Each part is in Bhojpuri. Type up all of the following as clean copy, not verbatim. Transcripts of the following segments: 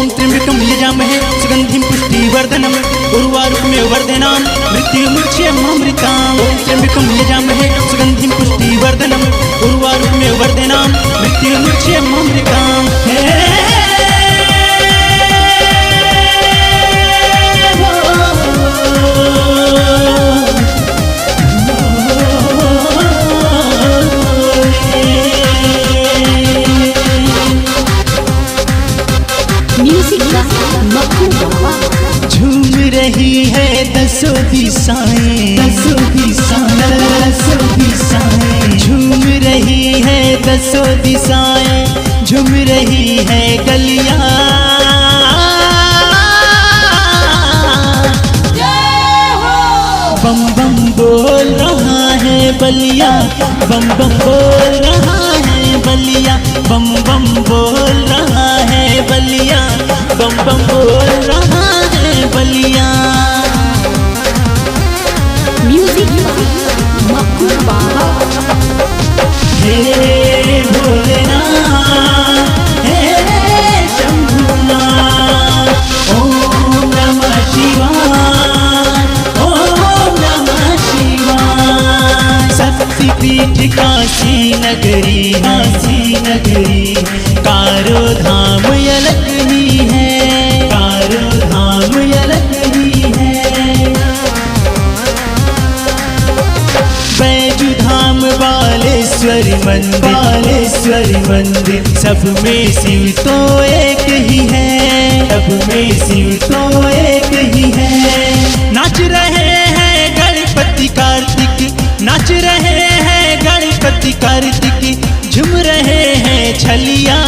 ओम त्र्यंबकं यजामहे सुगंधिं पुष्टिवर्धनम् उर्वारुकमेव वर्धनाम् मृत्युमुच्यमामृताम्। ओम त्र्यंबकं यजामहे सुगंधिं पुष्टिवर्धनम् उर्वारुकमेव वर्धनाम् मृत्युमुच्यमामृताम्। झूम रही है दसों दिशाएं, दसों दिशाएं, दसों दिशाएं। झूम रही है दसों दिशाएं, झूम रही है गलियां। बम बम बोल रहा है बलिया, बम बम बोल रहा है बलिया, बम बम बोल रहा है बलिया, बम बम बोल रहा है बलिया। म्यूजिक मक्खू बाबा। हे भोलेनाथ, हे शंभुनाथ, ओम नमः शिवाय, ओम नमः शिवाय। शक्तिपीठ काशी नगरी, काशी नगरी, कारो धाम अलग ही है, कारो धाम अलग ही है। बैजू धाम बालेश्वरी मंदिर, बालेश्वरी मंदिर, सब में शिव तो एक ही है, सब में शिव तो एक ही है। नाच रहे हैं गणपति कार्तिक, नाच रहे हैं गणपति कार्तिक, झूम रहे हैं छलिया।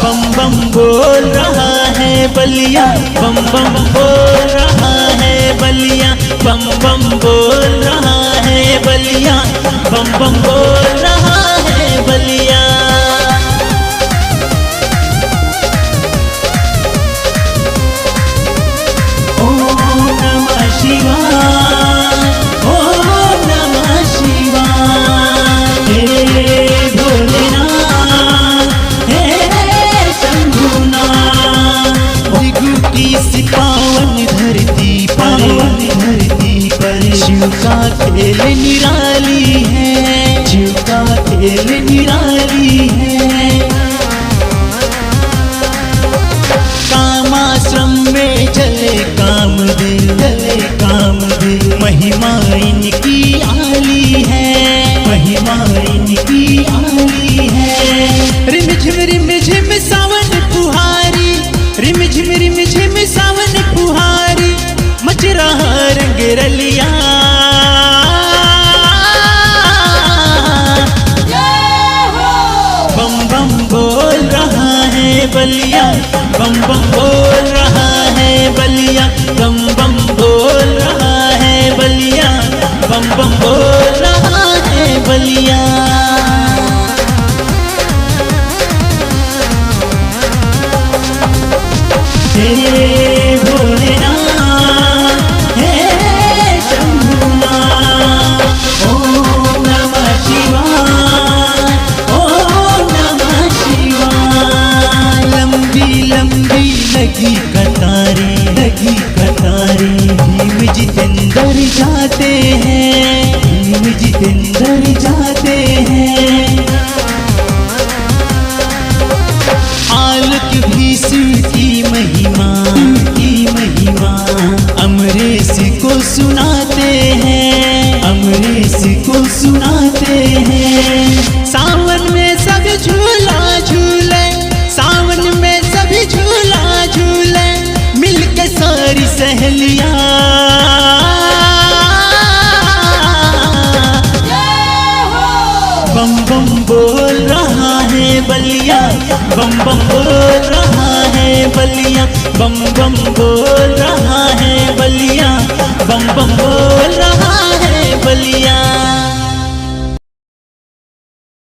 बम बम बोल रहा है बलिया, बम बम बोल रहा है बलिया, बम बम बोल रहा है बलिया, बम बम बोल रहा है बलिया। ओम नमः शिवाय, ओम नमः शिवाय। हे भोलेनाथ, हे शंभुनाथ। इस पावन धरती पर, धरती पर शिव का खेल निराली है, शिव का खेल निराली है। कामाश्रम में चले कामदेव, चले कामदेव, महिमा इनकी आली है, महिमा इनकी आली है। रिम झिम सावन पुहारी, रिम झिम सावन पुहारी, मच रहा रंग रलिया। बम बम बोल रहा है बलिया, बम बम बोल रहा है बलिया, बम बम बोल रहा है बलिया, बम बम बोल रहा है बलिया। हे भोलेनाथ, हे शंभुनाथ, ओम नमः शिवाय, ओम नमः शिवाय। लंबी लंबी लगी कतारें, लगी कतारें, भीम जितेंद्र जाते हैं, भीम जितेंद्र जाते हैं। आलोक भी शिव की महिमा, की महिमा, अमरेश को सुनाते हैं, अमरेश को सुनाते हैं। सावन में सब झूला झूले, सावन में सभी झूला झूले, मिलकर सारी सहेलियां। बम बम बोल रहा है बलिया, बम बम बोल रहा है बलिया, बम बम बोल रहा है बलिया, बम बम बोल रहा है बलिया।